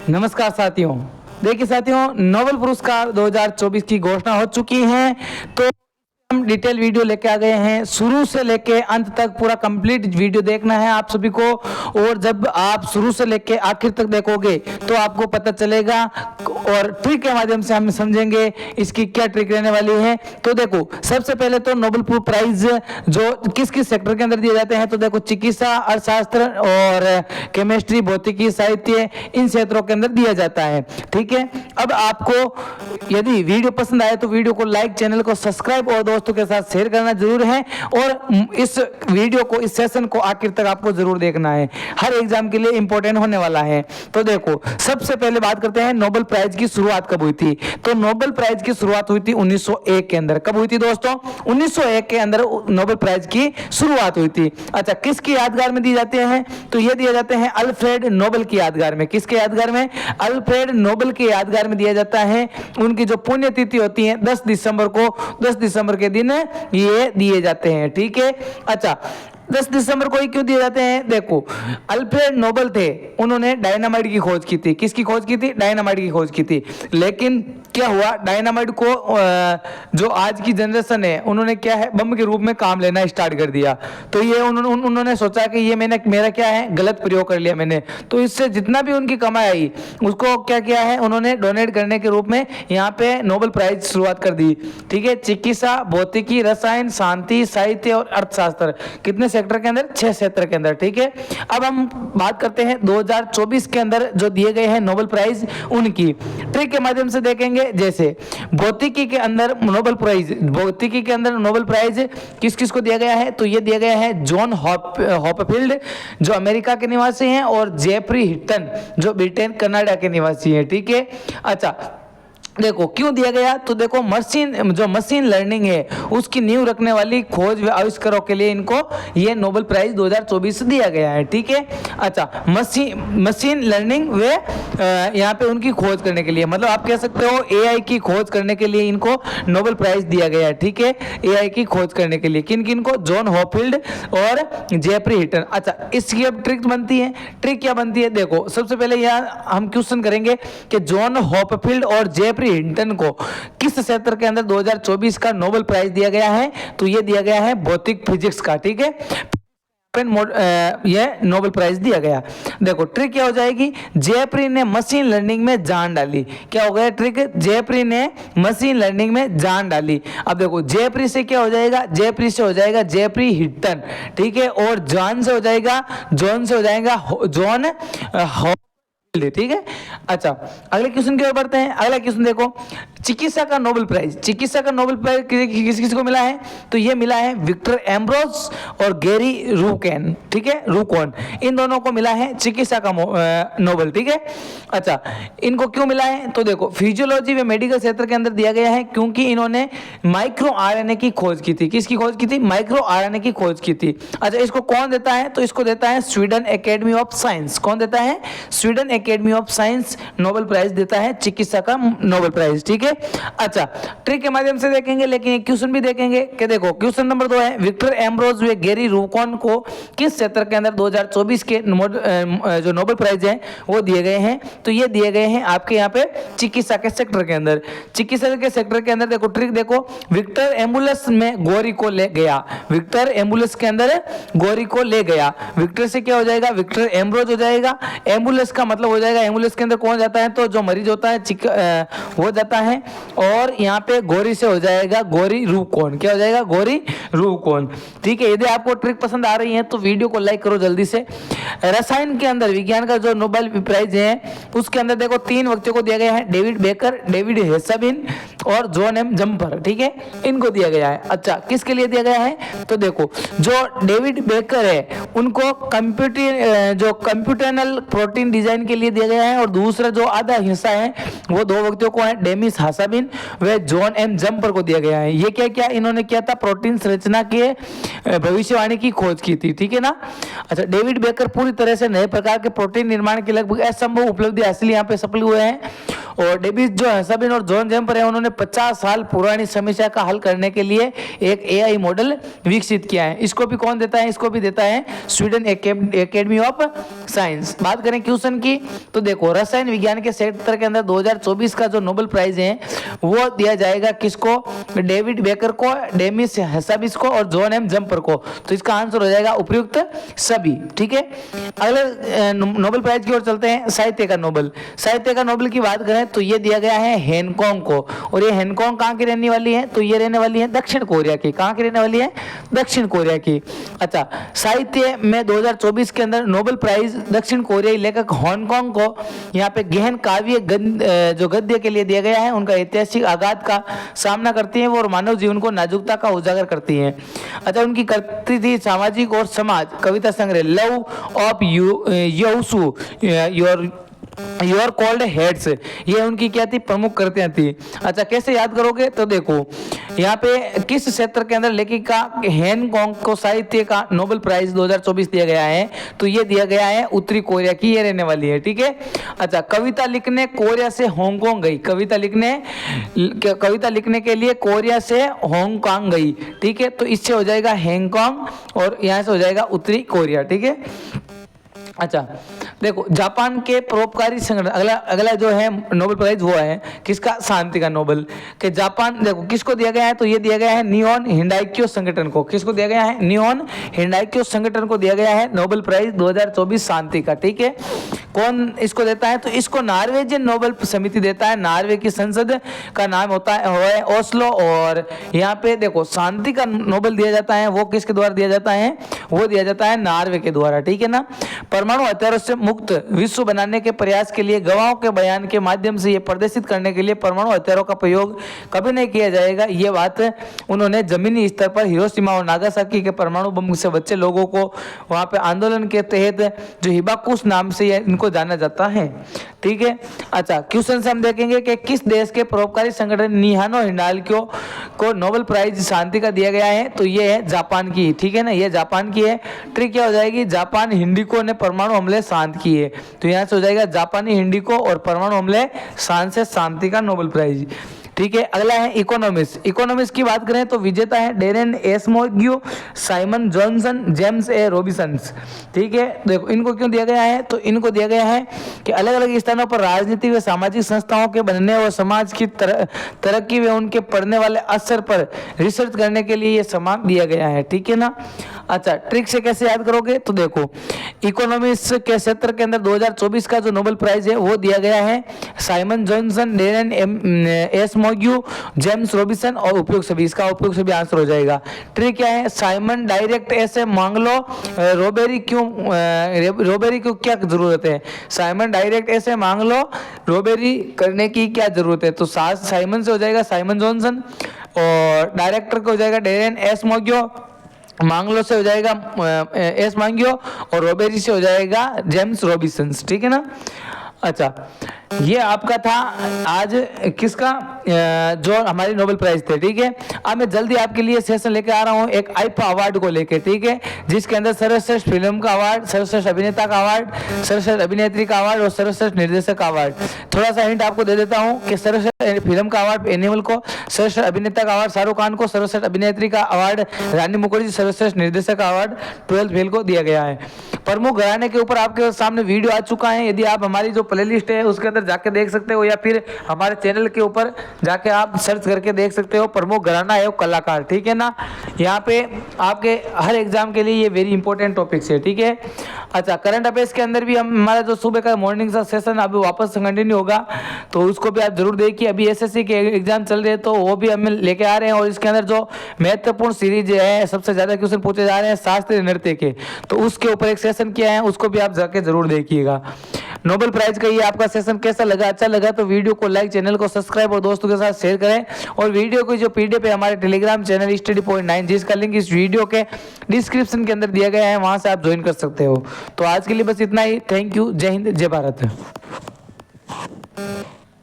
नमस्कार साथियों। देखिए साथियों, नोबेल पुरस्कार 2024 की घोषणा हो चुकी है, तो हम डिटेल वीडियो लेके आ गए हैं। शुरू से लेके अंत तक पूरा कंप्लीट वीडियो देखना है आप सभी को, और जब आप शुरू से लेके आखिर तक देखोगे तो आपको पता चलेगा और ट्रिक के माध्यम से हम समझेंगे इसकी क्या ट्रिक रहने वाली है। तो देखो, सबसे पहले तो नोबेल प्राइज जो किस किस सेक्टर के अंदर दिए जाते हैं, तो देखो चिकित्सा, अर्थशास्त्र और केमिस्ट्री, भौतिकी, साहित्य, इन क्षेत्रों के अंदर दिया जाता है। ठीक है, अब आपको यदि वीडियो पसंद आए तो वीडियो को लाइक, चैनल को सब्सक्राइब और दोस्तों के साथ शेयर करना जरूर है, और इस वीडियो को, इस सेशन को आखिर तक आपको जरूर देखना है, हर एग्जाम के लिए इंपॉर्टेंट होने वाला है। तो देखो, सबसे पहले बात करते हैं नोबेल प्राइज की शुरुआत कब हुई थी। तो नोबेल प्राइज की शुरुआत हुई थी 1901 के अंदर। कब हुई थी दोस्तों? 1901 के अंदर नोबेल प्राइज की शुरुआत हुई थी। अच्छा, किसकी यादगार में दिए जाते हैं? तो ये दिए जाते हैं अल्फ्रेड नोबेल की यादगार में। किसके यादगार में? अल्फ्रेड नोबेल की यादगार में दिया जाता है। उनकी जो पुण्यतिथि होती है 10 दिसंबर को, 10 दिसंबर के दिन ये दिए जाते हैं। ठीक है, अच्छा 10 दिसंबर को ही क्यों दिए जाते हैं? देखो, अल्फ्रेड नोबेल थे, उन्होंने डायनामाइट की खोज की थी। किसकी खोज की थी? डायनामाइट की खोज की थी। लेकिन क्या हुआ, डायनामाइट को जो आज की जनरेशन है उन्होंने क्या है, बम के रूप में काम लेना स्टार्ट कर दिया। तो ये उन्होंने सोचा कि ये मेरा क्या है, गलत प्रयोग कर लिया मैंने। तो इससे जितना भी उनकी कमाई आई उसको क्या किया है, उन्होंने डोनेट करने के रूप में यहाँ पे नोबेल प्राइज शुरुआत कर दी। ठीक है, चिकित्सा, भौतिकी, रसायन, शांति, साहित्य और अर्थशास्त्र, कितने सेक्टर के अंदर? 6 सेक्टर के अंदर। ठीक है, अब हम बात करते हैं 2024 के अंदर जो दिए गए हैं नोबेल प्राइज, उनकी ट्रिक के माध्यम से देखेंगे। जैसे भौतिकी के अंदर नोबेल प्राइज, भौतिकी के अंदर नोबेल प्राइज किस किस को दिया गया है? तो ये दिया गया है जॉन हॉपफील्ड जो अमेरिका के निवासी हैं, और जेफरी हिटन जो ब्रिटेन कनाडा के निवासी हैं। ठीक है, अच्छा देखो क्यों दिया गया, तो देखो मशीन लर्निंग है उसकी नींव रखने वाली खोज व आविष्कारों के लिए इनको ये नोबेल प्राइज 2024 दिया गया है। ठीक है, अच्छा मशीन लर्निंग व यहाँ पे उनकी खोज करने के लिए, मतलब आप कह सकते हो एआई की खोज करने के लिए इनको नोबेल प्राइज दिया गया है। ठीक है, एआई की खोज करने के लिए किन किन को? जॉन हॉपफील्ड और जेफरी हिटन। अच्छा, इसकी अब ट्रिक बनती है। ट्रिक क्या बनती है? देखो, सबसे पहले यहाँ हम क्वेश्चन करेंगे कि जॉन हॉपफील्ड और जेफरी हिटन को किस क्षेत्र के अंदर 2024 का नोबेल प्राइज दिया गया है? तो ये दिया गया है भौतिक फिजिक्स का। ठीक है, ये नोबेल प्राइज दिया गया। देखो ट्रिक क्या हो जाएगी, जेफरी ने मशीन लर्निंग में जान डाली। क्या हो गया ट्रिक? जेफरी ने मशीन लर्निंग में जान डाली। अब देखो जेफरी से क्या हो जाएगा? जेफरी से हो जाएगा जेफरी हिटन। ठीक है, और जॉन से हो जाएगा जॉन ठीक है। अच्छा, अगले क्वेश्चन की ओर बढ़ते हैं। अगला क्वेश्चन देखो, चिकित्सा का नोबेल प्राइज किस किस को मिला है? तो ये मिला है विक्टर एम्ब्रोस और गैरी रूकेन। ठीक है, रूकॉन, इन दोनों को मिला है चिकित्सा का नोबेल। ठीक है, अच्छा इनको क्यों मिला है? तो देखो फिजियोलॉजी व मेडिकल क्षेत्र के अंदर दिया गया है क्योंकि इन्होंने माइक्रो आरएनए की खोज की थी। किसकी खोज की थी? माइक्रो आरएनए की खोज की थी। अच्छा, इसको कौन देता है? तो इसको देता है स्वीडन एकेडमी ऑफ साइंस। कौन देता है? Sweden Academy of Science Nobel Prize देता है चिकित्सा का नोबेल प्राइज। ठीक है, अच्छा ट्रिक के माध्यम से देखेंगे, लेकिन एक क्वेश्चन भी देखेंगे कि देखो क्वेश्चन नंबर 2 है, विक्टर एम्ब्रोस व गैरी रूकॉन को किस क्षेत्र के अंदर 2024 के जो नोबेल प्राइज है वो दिए गए हैं? तो ये दिए गए हैं आपके यहाँ पे चिकित्सा के सेक्टर के अंदर। चिकित्सा के सेक्टर के अंदर देखो ट्रिक देखो, विक्टर एम्बुलेंस में गोरी को ले गया। विक्टर एम्बुलेंस के अंदर गोरी को ले गया। विक्टर से क्या हो जाएगा? विक्टर एम्ब्रोस हो जाएगा। एम्बुलेंस का मतलब हो जाएगा, एम्बुलेंस के अंदर कौन जाता है? तो जो मरीज होता है वो जाता है। और यहाँ पे गोरी से हो जाएगा गोरी रूकॉन। क्या हो जाएगा? गोरी रूकॉन। ठीक है, यदि आपको ट्रिक पसंद आ रही है तो वीडियो को लाइक करो जल्दी से। रसायन के अंदर विज्ञान का जो नोबेल प्राइज है उसके अंदर देखो 3 व्यक्तियों को दिया गया है, डेविड बेकर, डेविड हेसबिन और जॉन एम जम्पर। ठीक है, इनको दिया गया है। अच्छा, किसके लिए दिया गया है? तो देखो जो डेविड बेकर है उनको कंप्यूटेशनल प्रोटीन डिजाइन के लिए दिया गया है, और दूसरा जो आधा हिस्सा है वो 2 व्यक्तियों को है, डेमिस हासाबिन व जॉन एम जम्पर को दिया गया है। ये क्या क्या इन्होंने किया था? प्रोटीन संरचना के भविष्यवाणी की खोज की थी। ठीक है ना। अच्छा, डेविड बेकर पूरी तरह से नए प्रकार के प्रोटीन निर्माण के लगभग असंभव उपलब्धि हासिल यहाँ पे सफल हुए हैं, और डेविस जो हसाबिन और जॉन जैम्पर है उन्होंने 50 साल पुरानी समस्या का हल करने के लिए एक एआई मॉडल विकसित किया है। इसको भी कौन देता है? इसको भी देता है स्वीडन एकेडमी ऑफ साइंस। बात करें क्वेश्चन की तो देखो रसायन विज्ञान के क्षेत्र के अंदर 2024 का जो नोबेल प्राइज है वो दिया जाएगा किसको? डेविड बेकर को, डेमिस हसाबिस को और जॉन एम जम्पर को। तो इसका आंसर हो जाएगा उपयुक्त सभी। ठीक है, अगले नोबेल प्राइज की ओर चलते हैं। साहित्य का नोबेल, साहित्य का नोबेल की बात करें तो ये दिया गया है हैंगकांग को। और ये हैंगकांग कहाँ की रहने वाली है? तो ये रहने वाली है दक्षिण कोरिया की। कहाँ की रहने वाली है? दक्षिण कोरिया की। अच्छा, साहित्य में 2024 के अंदर नोबेल प्राइज दक्षिण कोरियाई लेखक हैंगकांग को यहाँ पे गहन काव्य जो गद्य के लिए दिया गया है। उनका ऐतिहासिक आघात का सामना करती है वो और मानव जीवन को नाजुकता का उजागर करती है। अच्छा, उनकी कृति थी सामाजिक और समाज कविता संग्रह लव ऑफ योसू योर कोल्ड हेड्स, ये उनकी क्या थी? प्रमुख कृतियां थी। अच्छा, कैसे याद करोगे? तो देखो यहाँ पे किस क्षेत्र के अंदर लेखिका हैंगकांग को साहित्य का नोबेल प्राइज 2024 दिया गया है? तो ये दिया गया है उत्तरी कोरिया की, ये रहने वाली है। ठीक है, अच्छा, कविता लिखने कोरिया से हांगकांग गई। कविता लिखने के लिए कोरिया से हांगकांग गई। ठीक है, तो इससे हो जाएगा हैंगकांग और यहाँ से हो जाएगा उत्तरी कोरिया। ठीक है, अच्छा देखो जापान के परोपकारी संगठन, अगला जो है नोबेल प्राइज वो है किसका? शांति का नोबेल। के जापान देखो किसको दिया गया है? तो ये दिया गया है निहोन हिंडाइक्यो संगठन को। किसको दिया गया है? निहोन हिंडाइक्यो संगठन को दिया गया है नोबेल प्राइज 2024 शांति का। ठीक है, कौन इसको देता है? तो इसको नॉर्वेजियन नोबेल समिति देता है। नॉर्वे की संसद का नाम होता है ओस्लो। और यहाँ पे देखो शांति का नोबेल दिया जाता है वो किसके द्वारा दिया जाता है? वो दिया जाता है नॉर्वे के द्वारा। ठीक है ना। परमाणु हथियारों से मुक्त विश्व बनाने के प्रयास के लिए गवाहों के बयान के माध्यम से ये प्रदर्शित करने के लिए परमाणु हथियारों का प्रयोग कभी नहीं किया जाएगा, ये बात उन्होंने जमीनी स्तर पर हिरोशिमा और नागासाकी के परमाणु बम से बचे लोगों को वहां पे आंदोलन के तहत जो हिबाकुस नाम से इनको जाना जाता है। ठीक है, अच्छा क्वेश्चन से हम देखेंगे कि किस देश के परोपकारी संगठन निहानो हिंडाल्को को नोबेल प्राइज शांति का दिया गया है? तो ये है जापान की। ठीक है ना, ये जापान की है। ट्रिक क्या हो जाएगी? जापान हिंडिको ने परमाणु हमले शांत किए। तो यहाँ से हो जाएगा जापानी हिंडिको और परमाणु हमले शांत से शांति का नोबेल प्राइज। ठीक है, अगला है इकोनॉमिक्स। इकोनॉमिक्स की बात करें तो विजेता है Daron Acemoglu, Simon Johnson, James A Robinson. ठीक है, देखो इनको क्यों दिया गया है? तो इनको दिया गया है कि अलग अलग स्थानों पर राजनीतिक व सामाजिक संस्थाओं के बनने और समाज की तरक्की व उनके पड़ने वाले असर पर रिसर्च करने के लिए ये सम्मान दिया गया है। ठीक है ना। अच्छा, ट्रिक से कैसे याद करोगे? तो देखो इकोनॉमिक्स के क्षेत्र के अंदर 2024 का जो नोबेल प्राइज है वो दिया गया है Simon Johnson, Daron Acemoglu, James Robinson और उपयोग सभी। इसका उपयोग सभी आंसर हो जाएगा। ट्रिक क्या है? साइमन डायरेक्ट ऐसे मांग लो, रोबेरी को क्या जरूरत है? साइमन डायरेक्ट ऐसे मांग लो, रोबेरी करने की क्या जरूरत है? तो साइमन से हो जाएगा साइमन जॉनसन और डायरेक्टर को हो जाएगा डेरेन एसमोग्यू, मांगलो से हो जाएगा एस मांगियो और रोबेरी से हो जाएगा जेम्स रॉबिन्सन। ठीक है ना। अच्छा, ये आपका था आज किसका जो हमारी नोबेल प्राइज थे। ठीक है, अब मैं जल्दी आपके लिए सेशन लेके आ रहा हूँ एक आईफा अवार्ड को लेके। ठीक है, जिसके अंदर सर्वश्रेष्ठ फिल्म का अवार्ड, सर्वश्रेष्ठ अभिनेता का अवार्ड, सर्वश्रेष्ठ अभिनेत्री का अवार्ड और सर्वश्रेष्ठ निर्देशक का अवार्ड। थोड़ा सा हिंट आपको दे देता हूँ कि सर्वश्रेष्ठ फिल्म का अवार्ड एनिमल को, सर्वश्रेष्ठ अभिनेता का अवार्ड शाहरुख खान को, सर्वश्रेष्ठ अभिनेत्री का अवार्ड रानी मुखर्जी, सर्वश्रेष्ठ निर्देशक का अवार्ड 12th फेल को दिया गया है। प्रमुख घराने के ऊपर आपके सामने वीडियो आ चुका है। यदि आप हमारी जो प्लेलिस्ट है उसके अंदर जाके देख सकते हो या फिर हमारे चैनल के ऊपर जाके आप सर्च करके देख सकते हो प्रमुख घराना एवं कलाकार। ठीक है ना। यहाँ पे आपके हर एग्जाम के लिए ये वेरी इंपॉर्टेंट टॉपिक्स है। ठीक है। अच्छा, करंट अफेयर्स के अंदर भी हम हमारा जो सुबह का मॉर्निंग का सेशन अभी वापस कंटिन्यू होगा, तो उसको भी आप जरूर देखिए। अभी एसएससी के एग्जाम चल रहे हैं तो वो भी हम लेके आ रहे हैं और इसके अंदर जो महत्वपूर्ण सीरीज है, सबसे ज्यादा क्वेश्चन पूछे जा रहे हैं शास्त्रीय नृत्य के, तो उसके ऊपर एक सेशन किया है, उसको भी आप जाके जरूर देखिएगा। नोबेल प्राइज का ये आपका सेशन कैसा लगा? अच्छा लगा तो वीडियो को लाइक, चैनल को सब्सक्राइब और दोस्तों के साथ शेयर करें। और वीडियो को जो पीडीएफ है हमारे टेलीग्राम चैनल study.9, जिसका लिंक इस वीडियो के डिस्क्रिप्शन के अंदर दिया गया है, वहां से आप ज्वाइन कर सकते हो। तो आज के लिए बस इतना ही। Thank you. जय हिंद, जय भारत।